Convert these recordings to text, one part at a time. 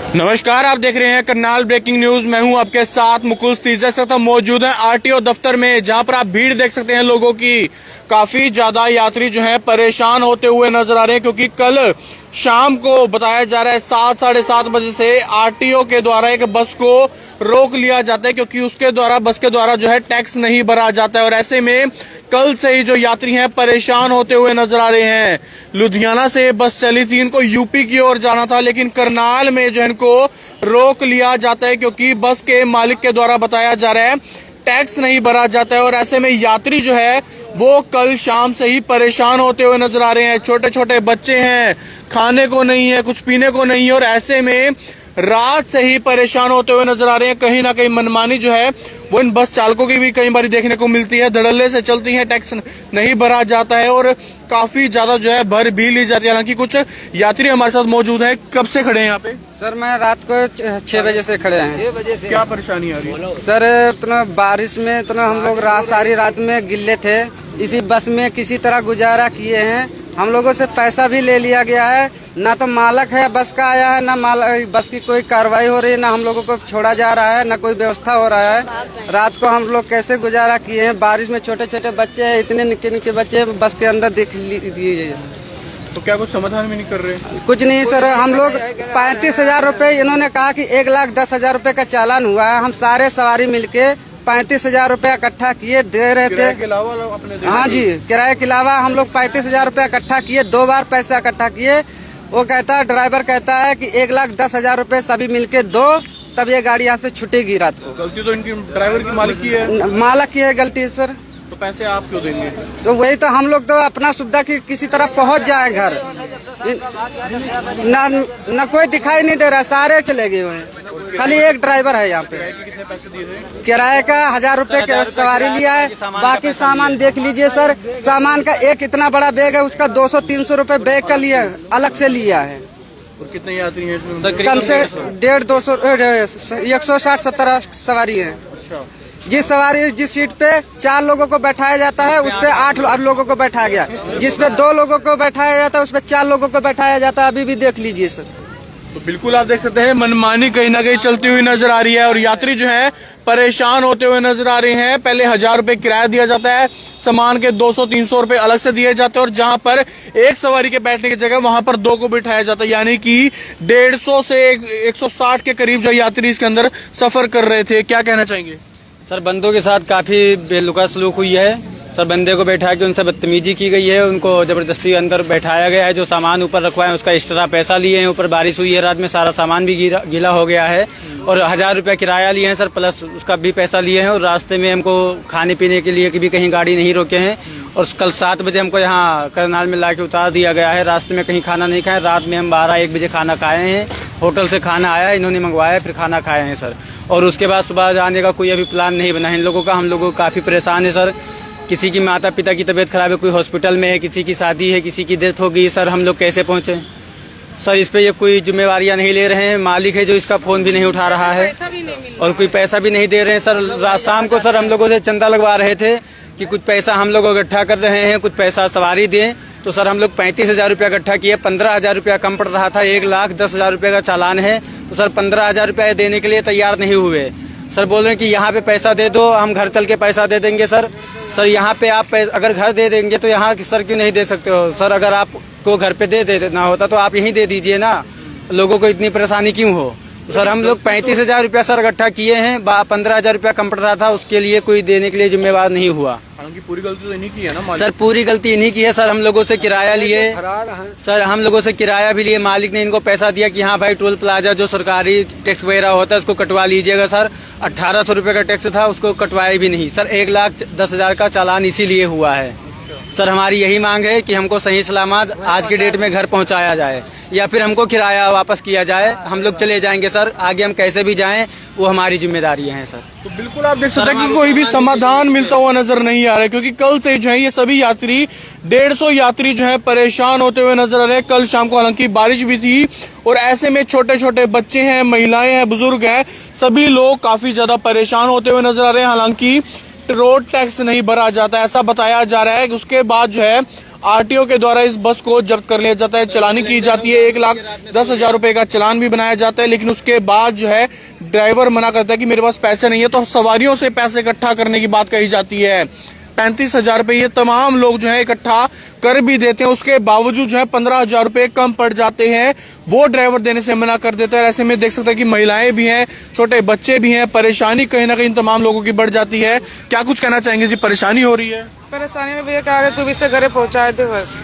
नमस्कार, आप देख रहे हैं करनाल ब्रेकिंग न्यूज। मैं हूं आपके साथ मुकुल सीजर मौजूद है आरटीओ दफ्तर में, जहां पर आप भीड़ देख सकते हैं लोगों की। काफी ज्यादा यात्री जो हैं परेशान होते हुए नजर आ रहे हैं, क्योंकि कल शाम को बताया जा रहा है 7 साढ़े 7 बजे से आरटीओ के द्वारा एक बस को रोक लिया जाता है, क्योंकि उसके द्वारा बस के द्वारा जो है टैक्स नहीं भरा जाता है। और ऐसे में कल से ही जो यात्री हैं परेशान होते हुए नजर आ रहे हैं। लुधियाना से बस चली थी, इनको यूपी की ओर जाना था, लेकिन करनाल में जो इनको रोक लिया जाता है, क्योंकि बस के मालिक के द्वारा बताया जा रहा है टैक्स नहीं भरा जाता है। और ऐसे में यात्री जो है वो कल शाम से ही परेशान होते हुए नजर आ रहे हैं। छोटे छोटे बच्चे हैं, खाने को नहीं है, कुछ पीने को नहीं है, और ऐसे में रात से ही परेशान होते हुए नजर आ रहे हैं। कहीं ना कहीं मनमानी जो है वो इन बस चालकों की भी कई बार देखने को मिलती है। धड़ल्ले से चलती हैं, टैक्स नहीं भरा जाता है और काफी ज्यादा जो है भर भी ली जाती है। हालांकि कुछ यात्री हमारे साथ मौजूद हैं। कब से खड़े हैं यहाँ पे? सर मैं रात को 6 बजे से खड़े हैं। 6 बजे से क्या परेशानी आ रही है? सर इतना बारिश में इतना हम लोग सारी रात में गिल्ले थे। इसी बस में किसी तरह गुजारा किए हैं। हम लोगों से पैसा भी ले लिया गया है। ना तो मालक है बस का आया है, ना बस की कोई कार्रवाई हो रही है, ना हम लोगों को छोड़ा जा रहा है, ना कोई व्यवस्था हो रहा है। रात को हम लोग कैसे गुजारा किए हैं? बारिश में छोटे छोटे बच्चे हैं, इतने निक्के निक्के बच्चे बस के अंदर देख लीजिए। तो क्या कुछ समाधान भी नहीं कर रहे? कुछ नहीं सर, हम लोग 35,000 रुपए, इन्होंने कहा कि 1,10,000 रुपए का चालान हुआ है। हम सारे सवारी मिलके 35,000 रुपए इकट्ठा किए दे रहे थे। हाँ जी, किराए के अलावा हम लोग 35,000 रुपए इकट्ठा किए, 2 बार पैसा इकट्ठा किए। वो कहता है, ड्राइवर कहता है कि 1,10,000 रुपए सभी मिलके दो, तब ये गाड़ी यहाँ से छूटेगी रात को। गलती तो इनकी ड्राइवर की, मालिक की है। मालिक की है गलती सर। तो पैसे आप क्यों देंगे? तो वही तो, हम लोग तो अपना सुविधा की किसी तरह पहुंच जाए घर। ना कोई दिखाई नहीं दे रहा, सारे चले गए हुए हैं। खाली एक ड्राइवर है यहाँ पे। कितने पैसे दिए थे? किराए का 1,000 रुपए की सवारी लिया है। बाकी सामान देख लीजिए सर, सामान का एक इतना बड़ा बैग है, उसका 200-300 रुपए बैग का लिया, अलग से लिया है। और कितने यात्री हैं इसमें? कम से 160-170 सवारी है। जिस सीट पे 4 लोगों को बैठाया जाता है, उस पे 8 लोगों को बैठाया गया। जिस पे 2 लोगों को बैठाया जाता है, उस पे 4 लोगों को बैठाया जाता है। अभी भी देख लीजिए सर। तो बिल्कुल आप देख सकते हैं मनमानी कहीं ना कहीं चलती हुई नजर आ रही है, और यात्री जो है परेशान होते हुए नजर आ रहे हैं। पहले 1,000 रुपए किराया दिया जाता है, सामान के 200-300 रुपए अलग से दिए जाते हैं, और जहां पर एक सवारी के बैठने की जगह वहां पर 2 को बिठाया जाता है। यानी कि 150 से 160 के करीब जो यात्री इसके अंदर सफर कर रहे थे। क्या कहना चाहेंगे? सर बंदों के साथ काफी बेलुका सलूक हुई है। सर बंदे को बैठा के उनसे बदतमीजी की गई है, उनको जबरदस्ती अंदर बैठाया गया है। जो सामान ऊपर रखवाए उसका एक्स्ट्रा पैसा लिए हैं। ऊपर बारिश हुई है रात में, सारा सामान भी गीला हो गया है। और 1,000 रुपया किराया लिए हैं सर, प्लस उसका भी पैसा लिए हैं। और रास्ते में हमको खाने पीने के लिए भी कहीं गाड़ी नहीं रोके हैं। और कल 7 बजे हमको यहाँ करनाल में ला के उतार दिया गया है। रास्ते में कहीं खाना नहीं खाए। रात में हम 12-1 बजे खाना खाए हैं। होटल से खाना आया, इन्होंने मंगवाया, फिर खाना खाए हैं सर। और उसके बाद सुबह जाने का कोई अभी प्लान नहीं बना है इन लोगों का। हम लोग काफ़ी परेशान है सर। किसी की माता पिता की तबीयत खराब है, कोई हॉस्पिटल में है, किसी की शादी है, किसी की डेथ हो गई। सर हम लोग कैसे पहुँचे सर? इस पे ये कोई जिम्मेवारियां नहीं ले रहे हैं। मालिक है जो इसका फ़ोन भी नहीं उठा रहा है, और कोई पैसा भी नहीं दे रहे हैं सर। शाम को सर हम लोगों से चंदा लगवा रहे थे कि कुछ पैसा हम लोग इकट्ठा कर रहे हैं, कुछ पैसा सवारी दें। तो सर हम लोग 35,000 रुपया इकट्ठा किए। 15,000 रुपया कम पड़ रहा था। 1,10,000 रुपये का चालान है। तो सर 15,000 रुपया देने के लिए तैयार नहीं हुए। सर बोल रहे हैं कि यहाँ पे पैसा दे दो, हम घर चल के पैसा दे देंगे। सर यहाँ पे आप अगर घर दे देंगे तो यहाँ सर क्यों नहीं दे सकते हो? सर अगर आपको घर पे दे देना होता तो आप यहीं दे दीजिए ना, लोगों को इतनी परेशानी क्यों हो? सर हम लोग 35,000 रुपया सर इकट्ठा किए हैं। 15,000 रुपया कम पड़ रहा था, उसके लिए कोई देने के लिए जिम्मेवार नहीं हुआ। हालांकि पूरी गलती तो इन्हीं की है ना? सर पूरी गलती इन्हीं की है सर। हम लोगों से किराया लिए सर, हम लोगों से किराया भी लिए। मालिक ने इनको पैसा दिया कि हाँ भाई टोल प्लाजा जो सरकारी टैक्स वगैरह होता है उसको कटवा लीजिएगा। सर 1,800 रुपये का टैक्स था, उसको कटवाया भी नहीं सर। 1,10,000 का चालान इसीलिए हुआ है सर। हमारी यही मांग है कि हमको सही सलामत आज के डेट में घर पहुंचाया जाए, या फिर हमको किराया वापस किया जाए। हम लोग चले जाएंगे सर, आगे हम कैसे भी जाएं वो हमारी जिम्मेदारी है सर। तो बिल्कुल आप देख सकते हैं कि कोई भी समाधान मिलता हुआ नजर नहीं आ रहा है, क्योंकि कल से जो है ये सभी यात्री 150 यात्री जो है परेशान होते हुए नजर आ रहे हैं। कल शाम को हालांकि बारिश भी थी, और ऐसे में छोटे छोटे बच्चे हैं, महिलाएं हैं, बुजुर्ग हैं, सभी लोग काफी ज्यादा परेशान होते हुए नजर आ रहे हैं। हालांकि रोड टैक्स नहीं भरा जाता, ऐसा बताया जा रहा है कि उसके बाद जो है आरटीओ के द्वारा इस बस को जब्त कर लिया जाता है, चालानी की जाती है। 1,10,000 रुपए का चालान भी बनाया जाता है, लेकिन उसके बाद जो है ड्राइवर मना करता है कि मेरे पास पैसे नहीं है, तो सवारियों से पैसे इकट्ठा करने की बात कही जाती है। 35,000 रुपए ये तमाम लोग जो है इकट्ठा कर भी देते हैं, उसके बावजूद जो है 15,000 रुपए कम पड़ जाते हैं, वो ड्राइवर देने से मना कर देता है। ऐसे में देख सकते हैं कि महिलाएं भी हैं, छोटे बच्चे भी हैं, परेशानी कहीं ना कहीं तमाम लोगों की बढ़ जाती है। क्या कुछ कहना चाहेंगे जी, परेशानी हो रही है? परेशानी में भैया क्या तू भी से घरे पहुँचाए थे बस।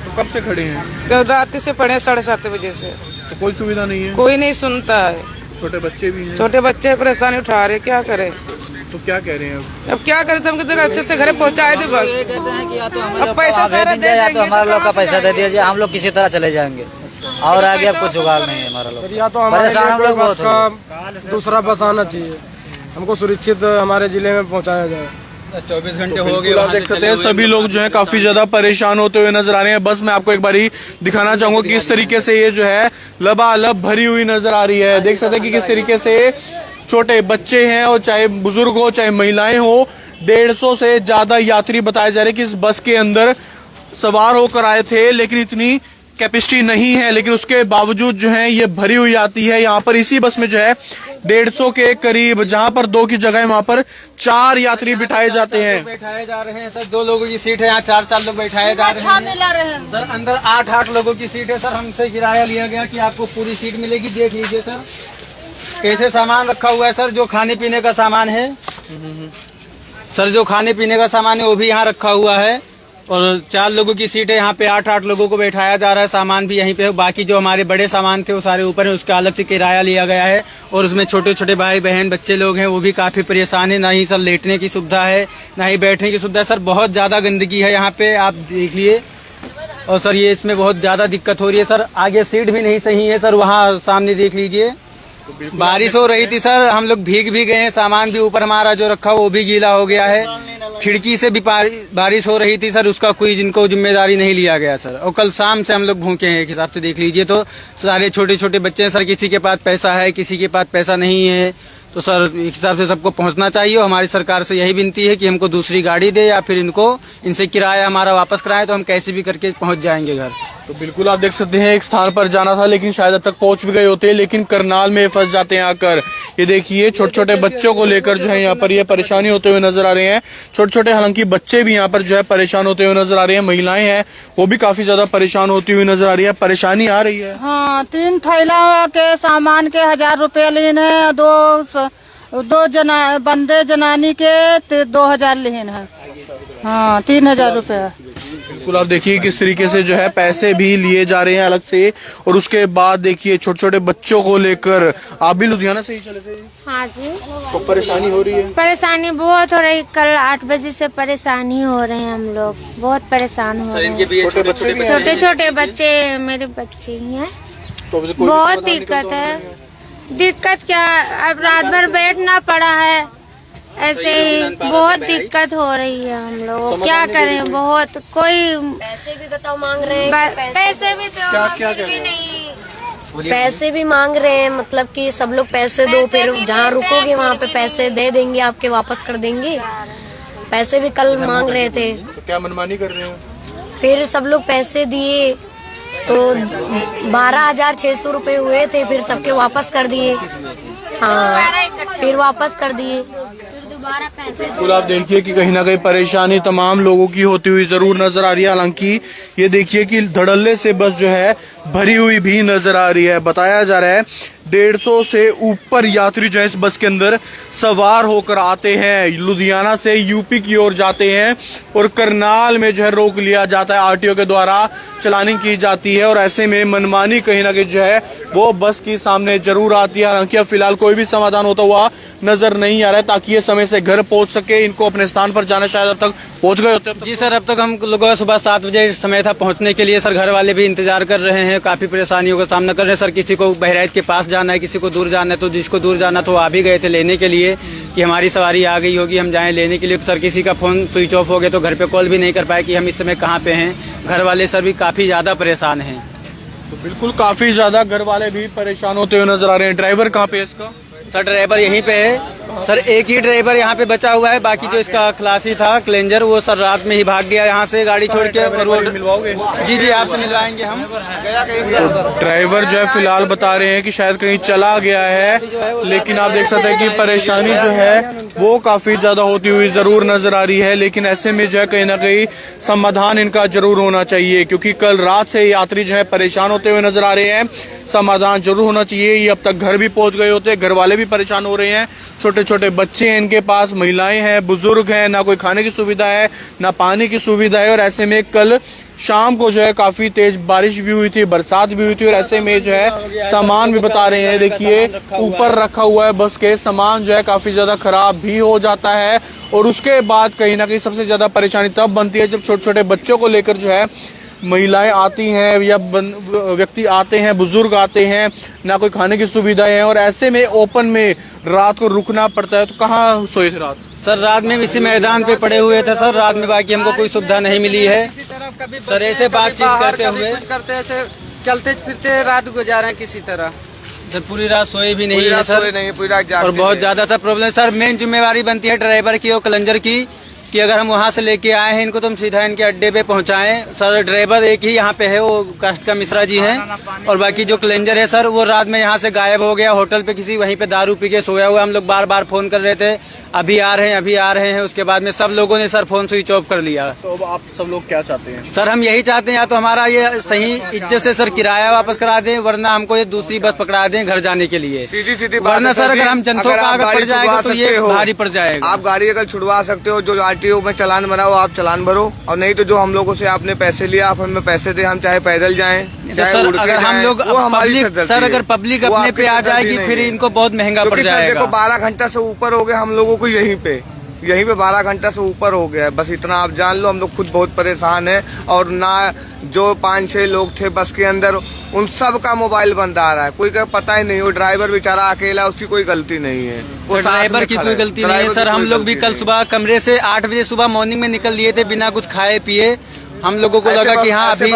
तो कब से खड़े हैं? रात से पड़े 7:30 बजे से। तो कोई सुविधा नहीं है? कोई नहीं सुनता है, छोटे बच्चे भी हैं। छोटे बच्चे परेशानी उठा रहे, क्या करे? तो क्या कह रहे हैं अब क्या करे? हम कहते अच्छे से घरे पहुँचाए थे बस। अब पैसा सारा दे या तो देंगे, हमारा लोग का कहाँ से पैसा दे दीजिए, हम लोग किसी तरह चले जाएंगे और आगे अब कुछ जुगाड़ नहीं है हमारा लोग। या तो हमारे परेशान हम लिए लोग कोई बहुत बस का दूसरा बस आना चाहिए, हमको सुरक्षित हमारे जिले में पहुंचाया जाए। 24 घंटे हो गए। बिल्कुल आप देख सकते हैं सभी लोग जो है काफी ज्यादा परेशान होते हुए नजर आ रहे हैं। बस मैं आपको एक बारी दिखाना चाहूंगा कि किस तरीके से ये जो है लबालब भरी हुई नजर आ रही है। देख सकते हैं कि किस तरीके से छोटे बच्चे हैं और चाहे बुजुर्ग हो चाहे महिलाएं हो, 150 से ज्यादा यात्री बताए जा रहे हैं कि इस बस के अंदर सवार होकर आए थे, लेकिन इतनी कैपेसिटी नहीं है, लेकिन उसके बावजूद जो है ये भरी हुई आती है। यहाँ पर इसी बस में जो है 150 के करीब, जहाँ पर 2 की जगह वहाँ पर 4 यात्री बिठाए जाते हैं। बैठाए जा रहे हैं सर, 2 लोगों की सीट है, यहाँ 4 लोग बैठाए जा रहे हैं सर। अंदर 8 लोगों की सीट है सर। हमसे किराया लिया गया कि आपको पूरी सीट मिलेगी। देख लीजिए सर कैसे सामान रखा हुआ है सर। जो खाने पीने का सामान है सर, जो खाने पीने का सामान है वो भी यहाँ रखा हुआ है। और 4 लोगों की सीट है, यहाँ पे 8 लोगों को बैठाया जा रहा है। सामान भी यहीं पे, बाकी जो हमारे बड़े सामान थे वो सारे ऊपर है, उसका अलग से किराया लिया गया है। और उसमें छोटे छोटे भाई बहन बच्चे लोग हैं, वो भी काफी परेशान है। ना ही सर लेटने की सुविधा है, ना ही बैठने की सुविधा है सर। बहुत ज्यादा गंदगी है यहाँ पे, आप देख लिए। और सर ये इसमें बहुत ज्यादा दिक्कत हो रही है सर। आगे सीट भी नहीं सही है सर, वहाँ सामने देख लीजिए। बारिश हो रही थी सर, हम लोग भीग भी गए हैं। सामान भी ऊपर हमारा जो रखा वो भी गीला हो गया है। खिड़की से भी बारिश हो रही थी सर, उसका कोई जिनको जिम्मेदारी नहीं लिया गया सर। और कल शाम से हम लोग भूखे हैं, एक हिसाब से देख लीजिए। तो सारे छोटे छोटे बच्चे हैं सर, किसी के पास पैसा है, किसी के पास पैसा नहीं है। तो सर एक हिसाब से सबको पहुंचना चाहिए। और हमारी सरकार से यही विनती है कि हमको दूसरी गाड़ी दे या फिर इनसे किराया हमारा वापस कराएं, तो हम कैसे भी करके पहुंच जाएंगे घर। तो बिल्कुल आप देख सकते हैं एक स्थान पर जाना था, लेकिन शायद अब तक पहुंच भी गए होते, लेकिन करनाल में फंस जाते हैं आकर। ये देखिए छोटे छोटे बच्चों को लेकर जो है यहाँ पर ये परेशानी होते हुए नजर आ रहे हैं। छोटे छोटे हालांकि बच्चे भी यहाँ पर जो है परेशान होते हुए नजर आ रहे हैं। महिलाएं हैं वो भी काफी ज्यादा परेशान होती हुई नजर आ रही है। परेशानी आ रही है। हाँ, 3 थैला के सामान के 1,000 रुपये लेन है। दो बंदे जनानी के 2,000 लेन है। हाँ, 3,000 रुपये। बिल्कुल आप देखिए किस तरीके से जो है पैसे भी लिए जा रहे हैं अलग से। और उसके बाद देखिए छोटे छोटे बच्चों को लेकर, आप भी लुधियाना से ही चले थे? हाँ जी। तो परेशानी हो रही है? परेशानी बहुत हो रही, कल 8 बजे से परेशानी हो रहे हैं, हम लोग बहुत परेशान हो रहे हैं। छोटे बच्चे भी? छोटे छोटे बच्चे, मेरे बच्चे ही हैं। तो कोई बहुत दिक्कत है। दिक्कत क्या, अब रात भर बैठना पड़ा है, ऐसे ही बहुत दिक्कत हो रही है हम लोग को। क्या करें, बहुत कोई पैसे भी बताओ मांग रहे हैं, पैसे भी तो फिर भी नहीं। पैसे भी मांग रहे हैं, मतलब कि सब लोग पैसे दो, फिर जहाँ रुकोगे वहाँ पे पैसे दे देंगे, आपके वापस कर देंगे। पैसे भी कल मांग रहे थे, तो क्या मनमानी कर रहे हैं? फिर सब लोग पैसे दिए तो 12,600 रुपए हुए थे, फिर सबके वापस कर दिए। हाँ, फिर वापस कर दिए। बिल्कुल आप देखिए कि कहीं ना कहीं परेशानी तमाम लोगों की होती हुई जरूर नजर आ रही है। हालांकि ये देखिए कि धड़ल्ले से बस जो है भरी हुई भी नजर आ रही है। बताया जा रहा है 150 से ऊपर यात्री जो है इस बस के अंदर सवार होकर आते हैं। लुधियाना से यूपी की ओर जाते हैं और करनाल में जो है रोक लिया जाता है। आरटीओ के द्वारा चलानी की जाती है और ऐसे में मनमानी कहीं ना कहीं जो है वो बस के सामने जरूर आती है। हालांकि अब फिलहाल कोई भी समाधान होता हुआ नजर नहीं आ रहा है, ताकि ये समय से घर पहुंच सके। इनको अपने स्थान पर जाना, शायद अब तक पहुंच गए होते। जी सर, अब तक हम लोगों का सुबह 7 बजे समय था पहुंचने के लिए सर। घर वाले भी इंतजार कर रहे हैं, काफी परेशानियों का सामना कर रहे हैं सर। किसी को बहराइच के पास जाना है, किसी को दूर जाना है, तो जिसको दूर जाना तो आ भी गए थे लेने के लिए कि हमारी सवारी आ गई होगी, हम जाएं लेने के लिए। सर किसी का फोन स्विच ऑफ हो गया तो घर पे कॉल भी नहीं कर पाए कि हम इस समय कहाँ पे हैं। घर वाले सर भी काफी ज्यादा परेशान हैं। तो बिल्कुल काफी ज्यादा घर वाले भी परेशान होते हुए नजर आ रहे हैं। ड्राइवर कहाँ पे है इसका? सर ड्राइवर यहीं पे है सर एक ही ड्राइवर यहाँ पे बचा हुआ है, बाकी जो इसका खलासी था क्लेंजर वो सर रात में ही भाग गया यहाँ से गाड़ी छोड़ के। और वो मिलवाओगे? जी आपसे मिलवाएंगे हम। ड्राइवर जो है फिलहाल बता रहे हैं कि शायद कहीं चला गया है, लेकिन आप देख सकते हैं कि परेशानी जो है वो काफी ज्यादा होती हुई जरूर नजर आ रही है। लेकिन ऐसे में जो है कहीं ना कहीं समाधान इनका जरूर होना चाहिए, क्योंकि कल रात से यात्री जो है परेशान होते हुए नजर आ रहे हैं। समाधान जरूर होना चाहिए। ये अब तक घर भी पहुंच गए होते, घर वाले भी परेशान हो रहे हैं। छोटे छोटे बच्चे हैं इनके पास, महिलाएं हैं, बुजुर्ग हैं, ना कोई खाने की सुविधा है ना पानी की सुविधा है। और ऐसे में कल शाम को जो है काफी तेज बारिश भी हुई थी, बरसात भी हुई थी। और ऐसे में जो है सामान भी बता रहे हैं, देखिए ऊपर रखा हुआ है बस के, सामान जो है काफी ज्यादा खराब भी हो जाता है। और उसके बाद कहीं ना कहीं सबसे ज्यादा परेशानी तब बनती है जब छोटे छोटे बच्चों को लेकर जो है महिलाएं आती हैं या व्यक्ति आते हैं, बुजुर्ग आते हैं, ना कोई खाने की सुविधाएं हैं। और ऐसे में ओपन में रात को रुकना पड़ता है। तो कहाँ सोए थे रात? सर रात में इसी मैदान पे पड़े हुए थे सर रात में, बाकी हमको कोई सुविधा नहीं मिली है सर। ऐसे बातचीत करते हुए ऐसे चलते फिरते रात गुजारे हैं किसी तरह। सर पूरी रात सोए भी नहीं है सर, और बहुत ज्यादा सर प्रॉब्लम। सर मेन जिम्मेवारी बनती है ड्राइवर की और क्लेंजर की कि अगर हम वहाँ से लेके आए हैं इनको तो हम सीधा इनके अड्डे पे पहुँचाएं। सर ड्राइवर एक ही यहाँ पे है, वो कास्ट का मिश्रा जी हैं, और बाकी जो क्लेंजर है सर वो रात में यहाँ से गायब हो गया, होटल पे किसी वहीं पे दारू पी के सोया हुआ। हम लोग बार बार फोन कर रहे थे, अभी आ रहे हैं अभी आ रहे हैं। उसके बाद में सब लोगों ने सर फोन स्विच ऑफ कर लिया। तो अब आप सब लोग क्या चाहते हैं? सर हम यही चाहते हैं या तो हमारा ये सही इज्जत से सर किराया वापस करा दें, वरना हमको ये दूसरी बस पकड़ा दें घर जाने के लिए। वरना सर अगर हम जनता का अगर पड़ जाएगा तो ये भारी पड़ जाएगा। आप गाड़ी अगर छुड़वा सकते हो, जो RTO में चालान बना हो आप चालान भरो, और नहीं तो जो हम लोगों से आपने पैसे लिया आप हमें पैसे दे, हम चाहे पैदल जाएं चाहे सर उड़ के अगर हम लोग सर अगर पब्लिक अपने पे आ जाएगी फिर इनको बहुत महंगा पड़ जाएगा। देखो 12 घंटा से ऊपर हो गया हम लोगों को यहीं पे 12 घंटा से ऊपर हो गया है। बस इतना आप जान लो, हम लोग खुद बहुत परेशान हैं। और ना जो 5-6 लोग थे बस के अंदर उन सब का मोबाइल बंद आ रहा है, कोई का पता ही नहीं। वो ड्राइवर बेचारा अकेला, उसकी कोई गलती नहीं है, वो ड्राइवर की कोई गलती नहीं है सर। हम लोग भी कल सुबह कमरे से 8 बजे सुबह मॉर्निंग में निकल लिए थे बिना कुछ खाए पिए। हम लोगों को लगा कि हाँ अभी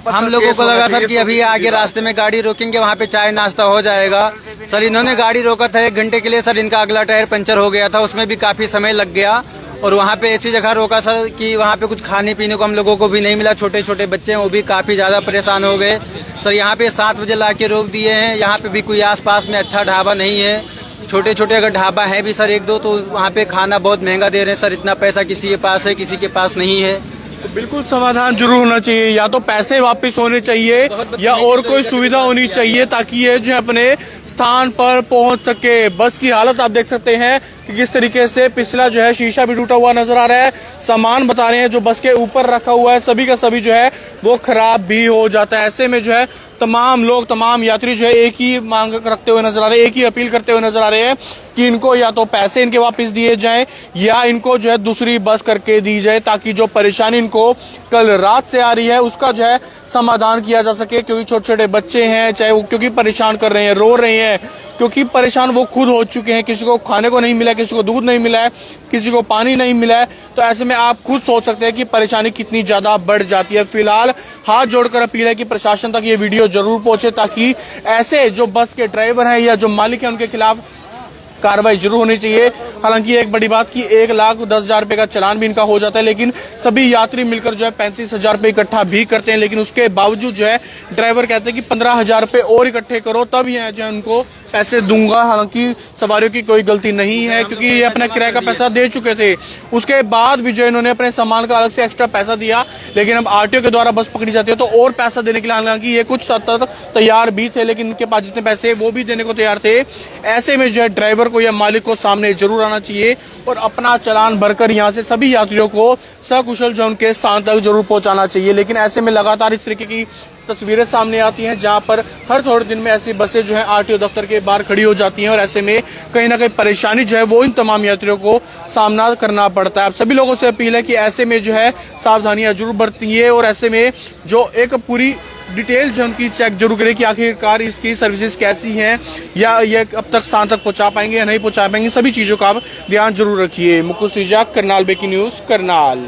हम लोगों को लगा सर कि अभी आगे रास्ते में गाड़ी रोकेंगे वहाँ पे चाय नाश्ता हो जाएगा। सर इन्होंने गाड़ी रोका था 1 घंटे के लिए सर, इनका अगला टायर पंचर हो गया था, उसमें भी काफी समय लग गया। और वहाँ पे ऐसी जगह रोका सर कि वहाँ पे कुछ खाने पीने को हम लोगों को भी नहीं मिला। छोटे छोटे बच्चे हैं वो भी काफी ज्यादा परेशान हो गए सर। यहाँ पे 7 बजे ला के रोक दिए हैं। यहाँ पे भी कोई आसपास में अच्छा ढाबा नहीं है, छोटे छोटे अगर ढाबा है भी सर 1-2 तो वहाँ पे खाना बहुत महंगा दे रहे हैं सर। इतना पैसा किसी के पास है किसी के पास नहीं है। तो बिल्कुल समाधान जरूर होना चाहिए, या तो पैसे वापस होने चाहिए या और कोई सुविधा होनी चाहिए ताकि ये जो अपने स्थान पर पहुंच सके। बस की हालत आप देख सकते हैं कि किस तरीके से पिछला जो है शीशा भी टूटा हुआ नजर आ रहा है। सामान बता रहे हैं जो बस के ऊपर रखा हुआ है सभी का सभी जो है वो खराब भी हो जाता है। ऐसे में जो है तमाम लोग तमाम यात्री जो है एक ही मांग रखते हुए नजर आ रहे हैं, एक ही अपील करते हुए नजर आ रहे हैं कि इनको या तो पैसे इनके वापस दिए जाएं या इनको जो है दूसरी बस करके दी जाए, ताकि जो परेशानी इनको कल रात से आ रही है उसका जो है समाधान किया जा सके। क्योंकि छोटे छोटे बच्चे हैं, चाहे वो क्योंकि परेशान कर रहे हैं, रो रहे हैं, क्योंकि परेशान वो खुद हो चुके हैं। किसी को खाने को नहीं मिला, किसी को दूध नहीं मिला है, किसी को पानी नहीं मिला है। तो ऐसे में आप खुद सोच सकते हैं कि परेशानी कितनी ज्यादा बढ़ जाती है। फिलहाल हाथ जोड़कर अपील है कि प्रशासन तक ये वीडियो जरूर पहुंचे, ताकि ऐसे जो बस के ड्राइवर हैं या जो मालिक हैं उनके खिलाफ कार्रवाई जरूर होनी चाहिए। हालांकि एक बड़ी बात कि 1,10,000 रुपए का चालान भी इनका हो जाता है, लेकिन सभी यात्री मिलकर जो है 35,000 रुपए इकट्ठा भी करते हैं। लेकिन उसके बावजूद जो है ड्राइवर कहते हैं कि 15,000 रुपए और इकट्ठे करो तब ये जो है उनको पैसे दूंगा। हालांकि सवारियों की कोई गलती नहीं है, क्योंकि ये अपना किराए का पैसा दे चुके थे। उसके बाद भी जो इन्होंने अपने सामान का अलग से एक्स्ट्रा पैसा दिया, लेकिन अब RTO के द्वारा बस पकड़ी जाती है तो और पैसा देने के लिए हालांकि ये कुछ हद तक तैयार भी थे, लेकिन इनके पास जितने पैसे वो भी देने को तैयार थे। ऐसे में जो है ड्राइवर को या मालिक को सामने जरूर आना चाहिए और अपना चालान भरकर यहाँ से सभी यात्रियों को सकुशल जो उनके स्थान तक जरूर पहुंचाना चाहिए। लेकिन ऐसे में लगातार इस तरीके की तस्वीरें सामने आती हैं जहां पर हर थोड़े दिन में ऐसी बसें जो है RTO दफ्तर के बाहर खड़ी हो जाती हैं, और ऐसे में कहीं ना कहीं परेशानी जो है वो इन तमाम यात्रियों को सामना करना पड़ता है। अब सभी लोगों से अपील है कि ऐसे में जो है सावधानियां जरूर बरतिए और ऐसे में जो एक पूरी डिटेल जो उनकी चेक जरूर करें कि आखिरकार इसकी सर्विसेज कैसी हैं या ये अब तक स्थान तक पहुंचा पाएंगे या नहीं पहुंचा पाएंगे। सभी चीजों का आप ध्यान जरूर रखिए। मुकुल तीजा, करनाल ब्रेकिंग न्यूज, करनाल।